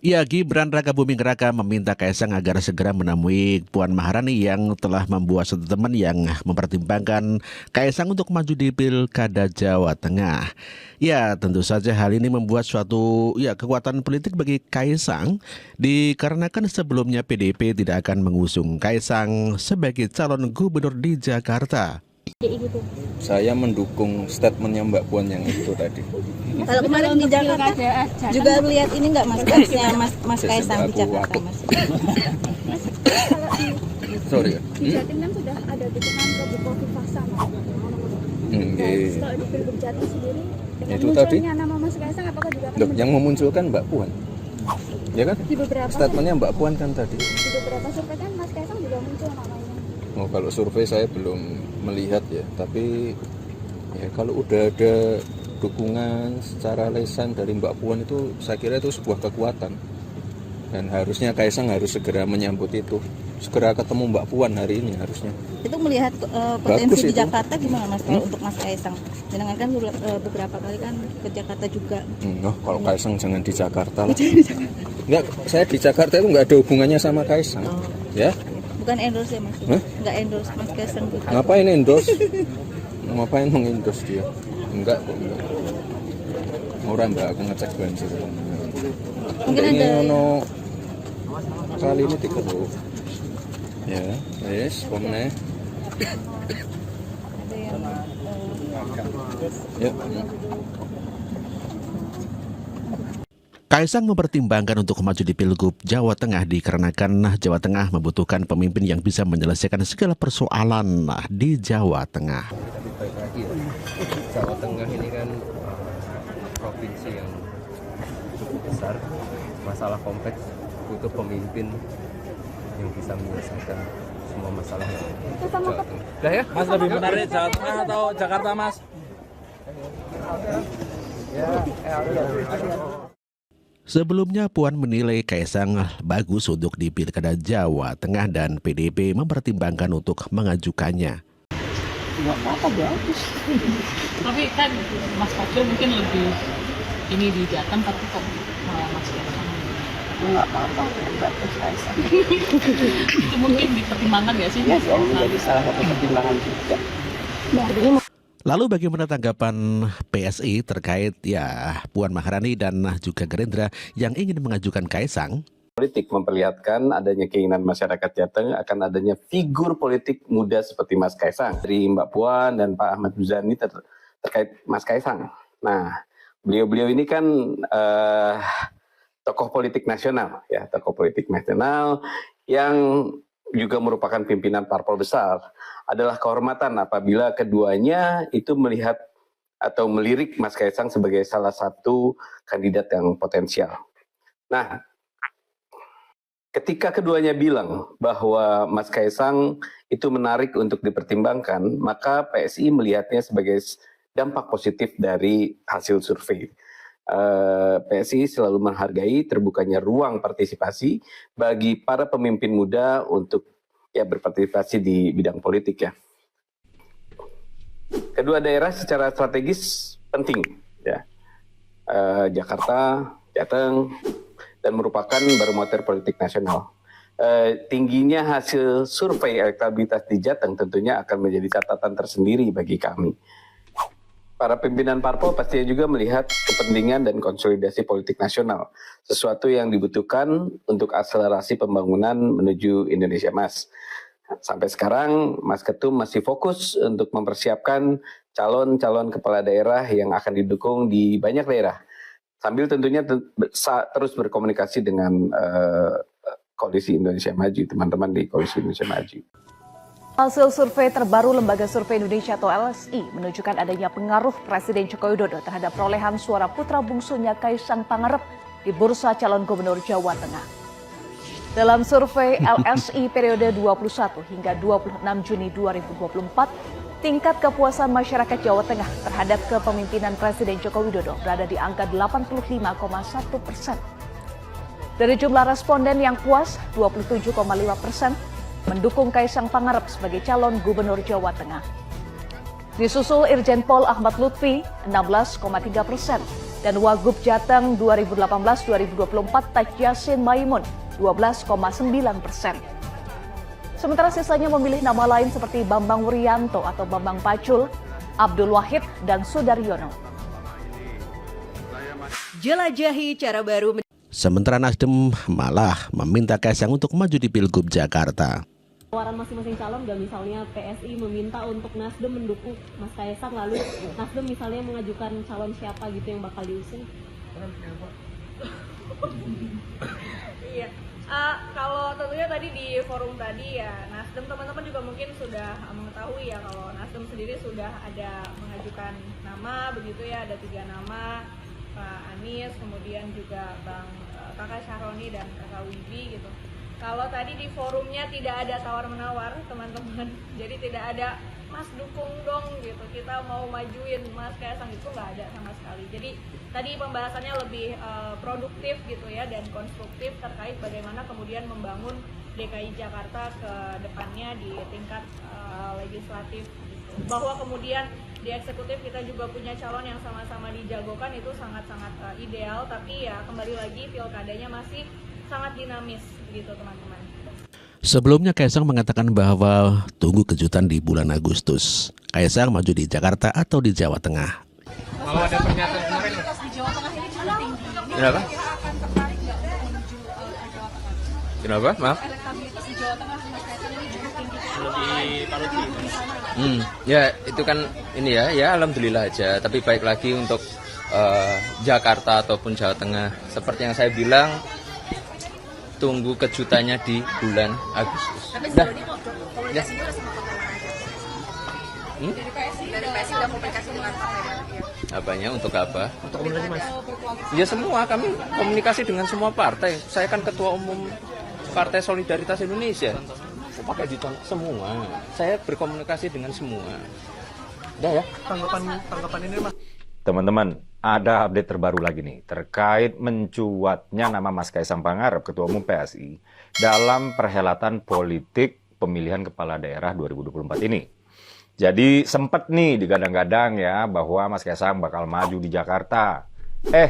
Ya, Gibran Rakabuming Raka meminta Kaisang agar segera menemui Puan Maharani yang telah membuat statement yang mempertimbangkan Kaisang untuk maju di Pilkada Jawa Tengah. Ya, tentu saja hal ini membuat suatu kekuatan politik bagi Kaisang dikarenakan sebelumnya PDIP tidak akan mengusung Kaisang sebagai calon gubernur di Jakarta. Saya mendukung statementnya Mbak Puan yang itu tadi. Kalau kemarin di Jakarta juga melihat ini nggak Mas Kaisang, Mas Kaisang di Jakarta Mas. Sorry ya. Di Jatim kan sudah ada dukungan ke Bu Khofifah sama. Kalau di Pilgub Jatim sendiri dengan itu tadi munculnya nama Mas Kaisang apakah juga akan yang memunculkan Mbak Puan? Ya kan? Di beberapa statementnya Mbak Puan kan tadi. Di beberapa survei kan Mas Kaisang juga muncul namanya. Oh, kalau survei saya belum melihat ya, tapi ya kalau udah ada dukungan secara lisan dari Mbak Puan itu saya kira itu sebuah kekuatan. Dan harusnya Kaisang harus segera menyambut itu. Segera ketemu Mbak Puan hari ini harusnya. Itu melihat potensi di Jakarta gimana Mas kalau untuk Mas Kaisang? Jangan kan beberapa kali kan ke Jakarta juga. Kalau Kaisang jangan di Jakarta lah. Enggak, saya di Jakarta itu nggak ada hubungannya sama Kaisang. Ya. Bukan endorse ya Mas? Nggak endorse Mas Kaisang gitu. Ngapain endorse? Ngapain mengendorse dia? Enggak kok, enggak. Orang enggak akan ngecek banjir. Mungkin ini ada ono kali ini dikeruk. Ya, yes, pomne. ada yang Ya. Kaisang mempertimbangkan untuk maju di Pilgub Jawa Tengah dikarenakan Jawa Tengah membutuhkan pemimpin yang bisa menyelesaikan segala persoalan di Jawa Tengah. Jawa Tengah ini kan provinsi yang cukup besar, masalah kompleks, butuh pemimpin yang bisa menyelesaikan semua masalah yang Jawa Tengah. Udah ya, Mas lebih menarik Jawa Tengah atau Jakarta, Mas? Sebelumnya Puan menilai Kaisang bagus untuk di Pilkada Jawa Tengah dan PDIP mempertimbangkan untuk mengajukannya. Nggak apa-apa, bagus. Tapi kan Mas Fadil mungkin lebih ini di Jateng, tapi kok malah Mas Kaisang? Nggak apa-apa, bagus Kaisang. Itu mungkin dipertimbangkan nggak sih? Ya, jadi salah satu pertimbangan juga. Lalu bagaimana tanggapan PSI terkait Puan Maharani dan juga Gerindra yang ingin mengajukan Kaisang? Politik memperlihatkan adanya keinginan masyarakat Jateng akan adanya figur politik muda seperti Mas Kaisang. Dari Mbak Puan dan Pak Ahmad Muzani terkait Mas Kaisang. Nah, beliau-beliau ini kan tokoh politik nasional, ya, tokoh politik nasional yang juga merupakan pimpinan parpol besar. Adalah kehormatan apabila keduanya itu melihat atau melirik Mas Kaisang sebagai salah satu kandidat yang potensial. Nah, ketika keduanya bilang bahwa Mas Kaisang itu menarik untuk dipertimbangkan, maka PSI melihatnya sebagai dampak positif dari hasil survei. PSI selalu menghargai terbukanya ruang partisipasi bagi para pemimpin muda untuk berpartisipasi di bidang politik ya. Kedua daerah secara strategis penting ya. Jakarta, Jateng, dan merupakan barometer politik nasional. Tingginya hasil survei elektabilitas di Jateng tentunya akan menjadi catatan tersendiri bagi kami. Para pimpinan parpol pastinya juga melihat kepentingan dan konsolidasi politik nasional, sesuatu yang dibutuhkan untuk akselerasi pembangunan menuju Indonesia Emas. Sampai sekarang, Mas Ketum masih fokus untuk mempersiapkan calon-calon kepala daerah yang akan didukung di banyak daerah, sambil tentunya terus berkomunikasi dengan Koalisi Indonesia Maju, teman-teman di Koalisi Indonesia Maju. Hasil survei terbaru Lembaga Survei Indonesia atau LSI menunjukkan adanya pengaruh Presiden Joko Widodo terhadap perolehan suara putra bungsunya Kaisang Pangarep di bursa calon gubernur Jawa Tengah. Dalam survei LSI periode 21 hingga 26 Juni 2024, tingkat kepuasan masyarakat Jawa Tengah terhadap kepemimpinan Presiden Joko Widodo berada di angka 85,1%. Dari jumlah responden yang puas, 27,5% mendukung Kaisang Pangarep sebagai calon gubernur Jawa Tengah. Disusul Irjen Pol Ahmad Lutfi 16,3%, dan Wagub Jateng 2018-2024 Taj Yassin Maimun 12,9%. Sementara sisanya memilih nama lain seperti Bambang Wuryanto atau Bambang Pacul, Abdul Wahid, dan Sudaryono. Jelajahi cara baru. Sementara Nasdem malah meminta Kaisang untuk maju di Pilgub Jakarta. Tawaran masing-masing calon, dan misalnya PSI meminta untuk Nasdem mendukung Mas Kaisang, lalu Nasdem misalnya mengajukan calon siapa gitu yang bakal diusung? Iya. Kalau tentunya tadi di forum tadi ya Nasdem, teman-teman juga mungkin sudah mengetahui ya kalau Nasdem sendiri sudah ada mengajukan nama begitu ya, ada 3 nama, Pak Anies, kemudian juga Kakak Syahroni dan Kakak Wibi gitu. Kalau tadi di forumnya tidak ada tawar-menawar teman-teman, jadi tidak ada Mas dukung dong gitu, kita mau majuin Mas Kaisang, itu nggak ada sama sekali. Jadi tadi pembahasannya lebih produktif gitu ya dan konstruktif terkait bagaimana kemudian membangun DKI Jakarta ke depannya di tingkat legislatif gitu. Bahwa kemudian di eksekutif kita juga punya calon yang sama-sama dijagokan, itu sangat-sangat ideal, tapi ya kembali lagi pilkadanya masih sangat dinamis gitu teman-teman. Sebelumnya Kaisang mengatakan bahwa tunggu kejutan di bulan Agustus. Kaisang maju di Jakarta atau di Jawa Tengah. Kalau ada pernyataan kemarin di Jawa Tengah ini cukup tinggi. Kenapa? Akan tertarik nggak untuk menuju ke Jawa Tengah? Kenapa? Maaf. Elektabilitas di Jawa Tengah Mas Kaisang ini cukup tinggi. Ya itu kan ini ya alhamdulillah aja. Tapi baik lagi untuk Jakarta ataupun Jawa Tengah. Seperti yang saya bilang, tunggu kejutannya di bulan Agustus. Tapi sejauh ini komunikasinya udah sama partai mana? Dari PSI udah komunikasi dengan partai mana? Apanya? Untuk apa? Untuk komunikasi Mas? Ya semua, kami komunikasi dengan semua partai. Saya kan ketua umum Partai Solidaritas Indonesia. Pakai ditolak semua. Saya berkomunikasi dengan semua. Udah ya? Tanggapan ini Mas. Teman-teman, ada update terbaru lagi nih terkait mencuatnya nama Mas Kaisang Pangarep, Ketua Umum PSI, dalam perhelatan politik pemilihan kepala daerah 2024 ini. Jadi sempat nih digadang-gadang ya bahwa Mas Kaisang bakal maju di Jakarta.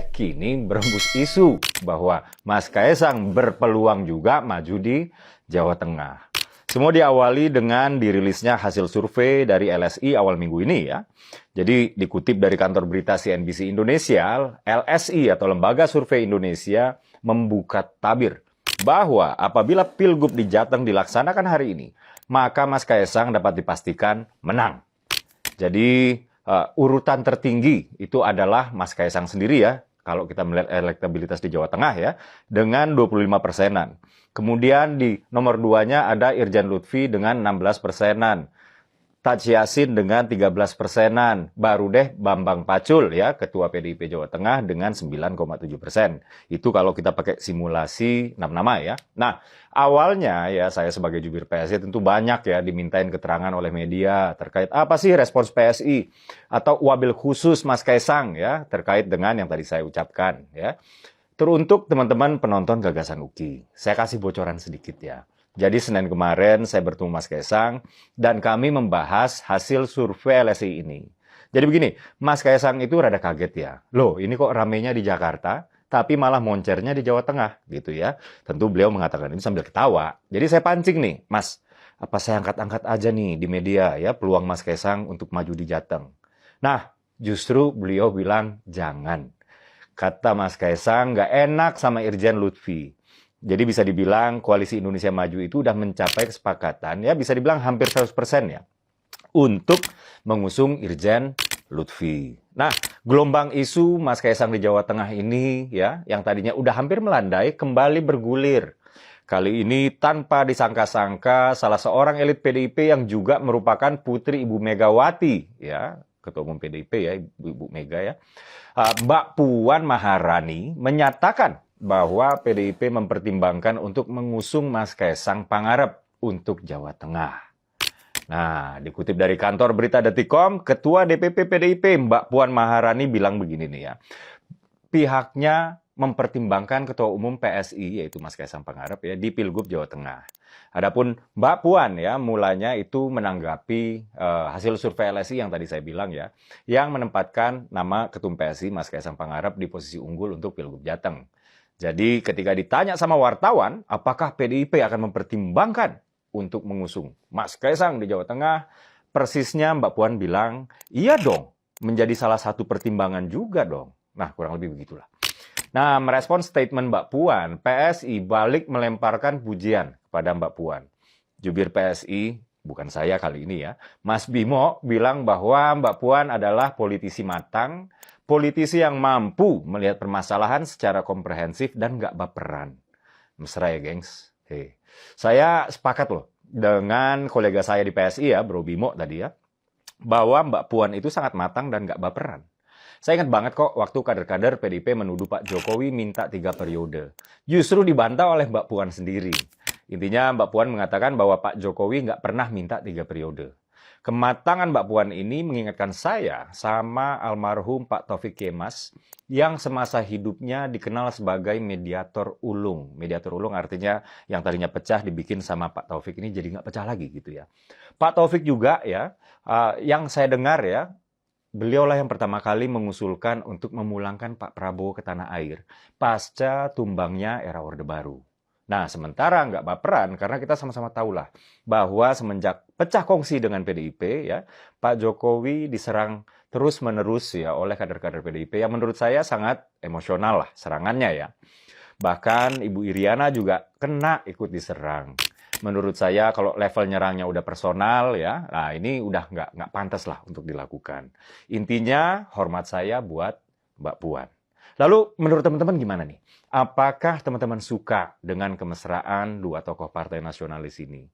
Kini berembus isu bahwa Mas Kaisang berpeluang juga maju di Jawa Tengah. Semua diawali dengan dirilisnya hasil survei dari LSI awal minggu ini ya. Jadi dikutip dari kantor berita CNBC Indonesia, LSI atau Lembaga Survei Indonesia membuka tabir bahwa apabila Pilgub di Jateng dilaksanakan hari ini, maka Mas Kaisang dapat dipastikan menang. Jadi urutan tertinggi itu adalah Mas Kaisang sendiri ya, kalau kita melihat elektabilitas di Jawa Tengah ya, dengan 25%-an. Kemudian di nomor 2-nya ada Irjen Lutfi dengan 16%-an. Taj Yassin dengan 13%-an. Baru deh Bambang Pacul ya, Ketua PDIP Jawa Tengah dengan 9,7%. Itu kalau kita pakai simulasi 6 nama ya. Nah, awalnya ya saya sebagai jubir PSI tentu banyak ya dimintain keterangan oleh media terkait apa sih respons PSI atau wabil khusus Mas Kaisang ya terkait dengan yang tadi saya ucapkan ya. Teruntuk teman-teman penonton Gagasan UKI, saya kasih bocoran sedikit ya. Jadi Senin kemarin saya bertemu Mas Kaisang dan kami membahas hasil survei LSI ini. Jadi begini, Mas Kaisang itu rada kaget ya. Loh, ini kok ramenya di Jakarta, tapi malah moncernya di Jawa Tengah gitu ya. Tentu beliau mengatakan ini sambil ketawa. Jadi saya pancing nih, Mas, apa saya angkat-angkat aja nih di media ya peluang Mas Kaisang untuk maju di Jateng. Nah, justru beliau bilang jangan. Kata Mas Kaisang, nggak enak sama Irjen Lutfi. Jadi bisa dibilang Koalisi Indonesia Maju itu udah mencapai kesepakatan, ya bisa dibilang hampir 100% ya, untuk mengusung Irjen Lutfi. Nah, gelombang isu Mas Kaisang di Jawa Tengah ini, ya, yang tadinya udah hampir melandai, kembali bergulir. Kali ini tanpa disangka-sangka, salah seorang elit PDIP yang juga merupakan putri Ibu Megawati, ya, Ketua Umum PDIP ya, Ibu Mega ya, Mbak Puan Maharani menyatakan bahwa PDIP mempertimbangkan untuk mengusung Mas Kaisang Pangarep untuk Jawa Tengah. Nah, dikutip dari kantor berita Detikcom, Ketua DPP PDIP Mbak Puan Maharani bilang begini nih ya, pihaknya mempertimbangkan Ketua Umum PSI yaitu Mas Kaisang Pangarep ya di Pilgub Jawa Tengah. Adapun Mbak Puan ya mulanya itu menanggapi hasil survei LSI yang tadi saya bilang ya, yang menempatkan nama Ketum PSI Mas Kaisang Pangarep di posisi unggul untuk Pilgub Jateng. Jadi ketika ditanya sama wartawan, apakah PDIP akan mempertimbangkan untuk mengusung Mas Kaisang di Jawa Tengah, persisnya Mbak Puan bilang, iya dong, menjadi salah satu pertimbangan juga dong. Nah, kurang lebih begitulah. Nah, merespon statement Mbak Puan, PSI balik melemparkan pujian kepada Mbak Puan. Jubir PSI, bukan saya kali ini ya, Mas Bimo bilang bahwa Mbak Puan adalah politisi matang, politisi yang mampu melihat permasalahan secara komprehensif dan nggak baperan. Mesra ya, gengs. Saya sepakat loh dengan kolega saya di PSI ya, Bro Bimo tadi ya, bahwa Mbak Puan itu sangat matang dan nggak baperan. Saya ingat banget kok waktu kader-kader PDIP menuduh Pak Jokowi minta 3 periode. Justru dibantah oleh Mbak Puan sendiri. Intinya Mbak Puan mengatakan bahwa Pak Jokowi nggak pernah minta 3 periode. Kematangan Mbak Puan ini mengingatkan saya sama almarhum Pak Taufik Kemas yang semasa hidupnya dikenal sebagai mediator ulung. Mediator ulung artinya yang tadinya pecah dibikin sama Pak Taufik ini jadi nggak pecah lagi gitu ya. Pak Taufik juga ya, yang saya dengar ya, beliaulah yang pertama kali mengusulkan untuk memulangkan Pak Prabowo ke tanah air pasca tumbangnya era Orde Baru. Nah, sementara nggak baperan karena kita sama-sama tahulah bahwa semenjak pecah kongsi dengan PDIP ya, Pak Jokowi diserang terus-menerus ya oleh kader-kader PDIP yang menurut saya sangat emosional lah serangannya ya. Bahkan Ibu Iriana juga kena ikut diserang. Menurut saya kalau level nyerangnya udah personal ya, nah ini udah nggak pantas lah untuk dilakukan. Intinya hormat saya buat Mbak Puan. Lalu menurut teman-teman gimana nih? Apakah teman-teman suka dengan kemesraan dua tokoh partai nasionalis ini?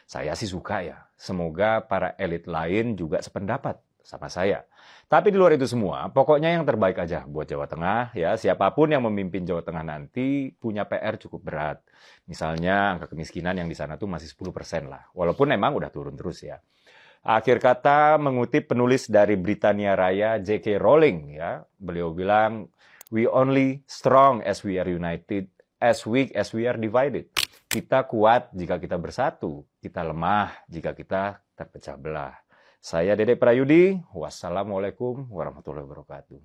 Saya sih suka ya. Semoga para elit lain juga sependapat sama saya. Tapi di luar itu semua, pokoknya yang terbaik aja buat Jawa Tengah ya. Siapapun yang memimpin Jawa Tengah nanti punya PR cukup berat. Misalnya angka kemiskinan yang di sana tuh masih 10% lah. Walaupun emang udah turun terus ya. Akhir kata mengutip penulis dari Britania Raya J.K. Rowling ya. Beliau bilang, "We only strong as we are united, as weak as we are divided." Kita kuat jika kita bersatu, kita lemah jika kita terpecah belah. Saya Dede Prayudi, wassalamualaikum warahmatullahi wabarakatuh.